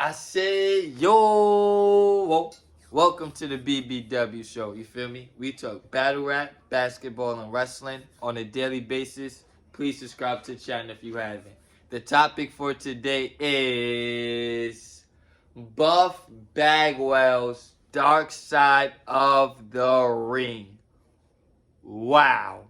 I say, yo, welcome to the BBW show. You feel me? We talk battle rap, basketball, and wrestling on a daily basis. Please subscribe to the channel if you haven't. The topic for today is Buff Bagwell's Dark Side of the Ring. Wow.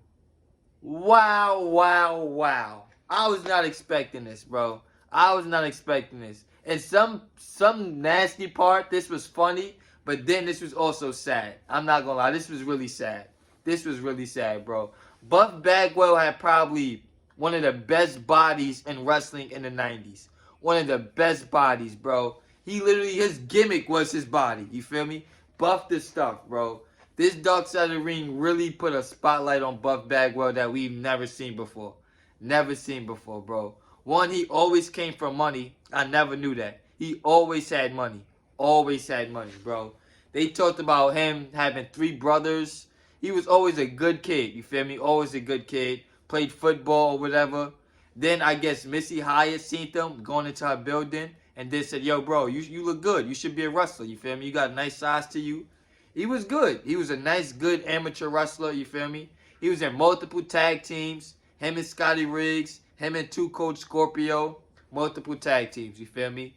Wow, wow, wow. I was not expecting this, bro. I was not expecting this. And some nasty part, this was funny, but then this was also sad. I'm not gonna lie, this was really sad. This was really sad, bro. Buff Bagwell had probably one of the best bodies in wrestling in the 90s. One of the best bodies, bro. He literally, his gimmick was his body. You feel me? Buff the stuff, bro. This Dark Side of the Ring really put a spotlight on Buff Bagwell that we've never seen before. Never seen before, bro. One, he always came from money. I never knew that. He always had money. Always had money, bro. They talked about him having 3 brothers. He was always a good kid, you feel me? Always a good kid. Played football or whatever. Then I guess Missy Hyatt seen them going into her building and then said, yo, bro, you look good. You should be a wrestler, you feel me? You got a nice size to you. He was good. He was a nice, good amateur wrestler, you feel me? He was in multiple tag teams. Him and Scotty Riggs. Him and Two Coach Scorpio. Multiple tag teams, you feel me?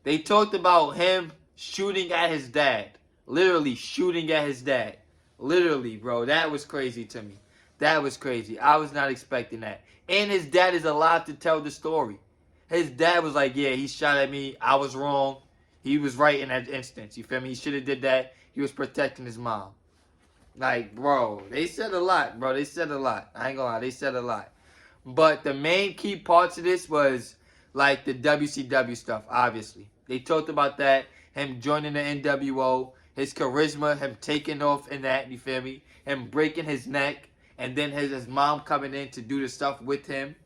They talked about him shooting at his dad. Literally shooting at his dad. Literally, bro. That was crazy to me. That was crazy. I was not expecting that. And his dad is alive to tell the story. His dad was like, yeah, he shot at me. I was wrong. He was right in that instance. You feel me? He should have did that. He was protecting his mom. Like, bro, they said a lot, bro. They said a lot. I ain't gonna lie. They said a lot. But the main key parts of this was, like, the WCW stuff, obviously. They talked about that. Him joining the NWO. His charisma. Him taking off in that, you feel me? Him breaking his neck. And then his mom coming in to do the stuff with him.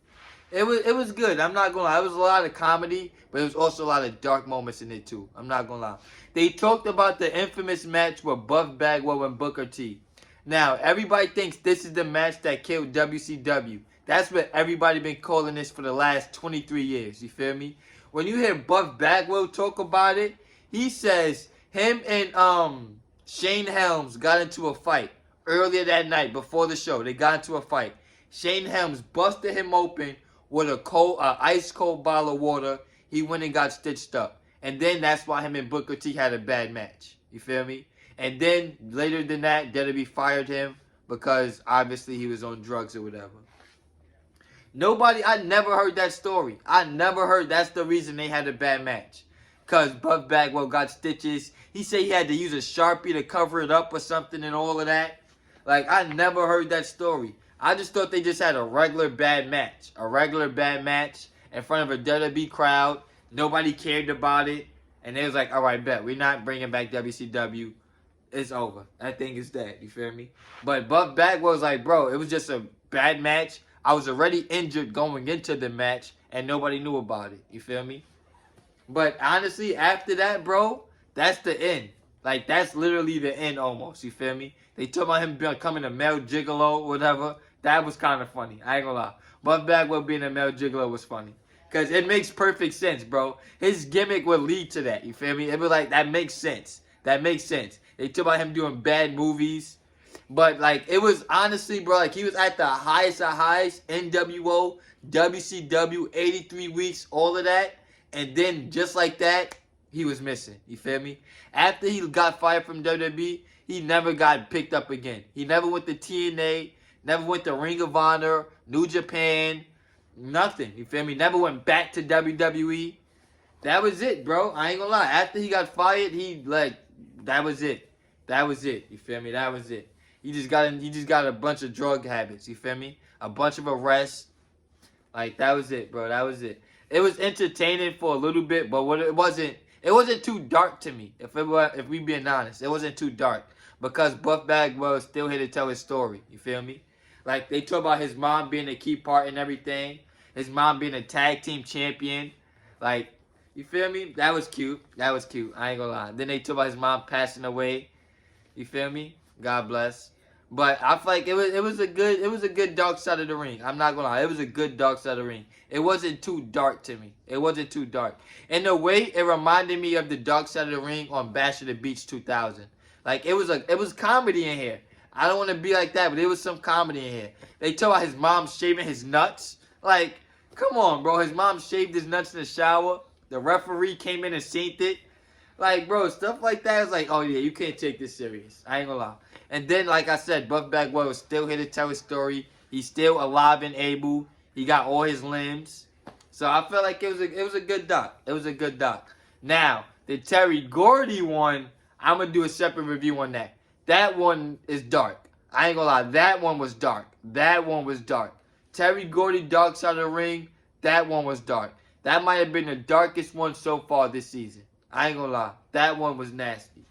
It was good. I'm not gonna lie. It was a lot of comedy, but it was also a lot of dark moments in it too. I'm not gonna lie. They talked about the infamous match with Buff Bagwell and Booker T. Now everybody thinks this is the match that killed WCW. That's what everybody been calling this for the last 23 years. You feel me? When you hear Buff Bagwell talk about it, he says him and Shane Helms got into a fight earlier that night before the show. They got into a fight. Shane Helms busted him open with a ice cold bottle of water. He went and got stitched up. And then that's why him and Booker T had a bad match. You feel me? And then later than that, WWE fired him because obviously he was on drugs or whatever. I never heard that story. I never heard that's the reason they had a bad match. Because Buff Bagwell got stitches. He said he had to use a Sharpie to cover it up or something and all of that. Like, I never heard that story. I just thought they just had a regular bad match. A regular bad match in front of a WWE crowd. Nobody cared about it. And they was like, all right, bet. We're not bringing back WCW. It's over. That thing is dead. You feel me? But Buff Bagwell was like, bro, it was just a bad match. I was already injured going into the match. And nobody knew about it. You feel me? But honestly, after that, bro, that's the end. Like, that's literally the end almost. You feel me? They talk about him becoming a male gigolo or whatever. That was kind of funny. I ain't gonna lie. Buff Bagwell being a male gigolo was funny. Because it makes perfect sense, bro. His gimmick would lead to that. You feel me? It was like, that makes sense. That makes sense. They talk about him doing bad movies. But, like, it was honestly, bro, like, he was at the highest of highs. NWO, WCW, 83 weeks, all of that. And then, just like that, he was missing. You feel me? After he got fired from WWE, he never got picked up again. He never went to TNA, never went to Ring of Honor, New Japan, nothing. You feel me? Never went back to WWE. That was it, bro. I ain't gonna lie. After he got fired, that was it. That was it. You feel me? That was it. He just got a bunch of drug habits. You feel me? A bunch of arrests. Like, that was it, bro. That was it. It was entertaining for a little bit, but it wasn't too dark to me. If we being honest, it wasn't too dark because Buff Bagwell is still here to tell his story. You feel me? Like, they talk about his mom being a key part in everything. His mom being a tag team champion. Like, you feel me? That was cute. That was cute. I ain't gonna lie. Then they talk about his mom passing away. You feel me? God bless. But I feel like it was a good dark side of the ring. I'm not gonna lie, it was a good dark side of the ring. It wasn't too dark to me. It wasn't too dark. In a way, it reminded me of the dark side of the ring on Bash at the Beach 2000. Like it was comedy in here. I don't want to be like that, but there was some comedy in here. They told his mom shaving his nuts. Like, come on, bro. His mom shaved his nuts in the shower. The referee came in and seen it. Like, bro, stuff like that is like, oh yeah, you can't take this serious. I ain't gonna lie. And then, like I said, Buff Bagwell was still here to tell his story. He's still alive and able. He got all his limbs. So I felt like it was a good doc. It was a good doc. Now, the Terry Gordy one, I'm gonna do a separate review on that. That one is dark. I ain't gonna lie, that one was dark. That one was dark. Terry Gordy, Dark Side of the Ring, that one was dark. That might have been the darkest one so far this season. I ain't gonna lie, that one was nasty.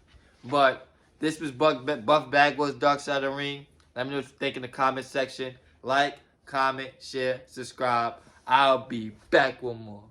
But this was Buff Bagwell's Dark Side of the Ring. Let me know what you think in the comment section. Like, comment, share, subscribe. I'll be back with more.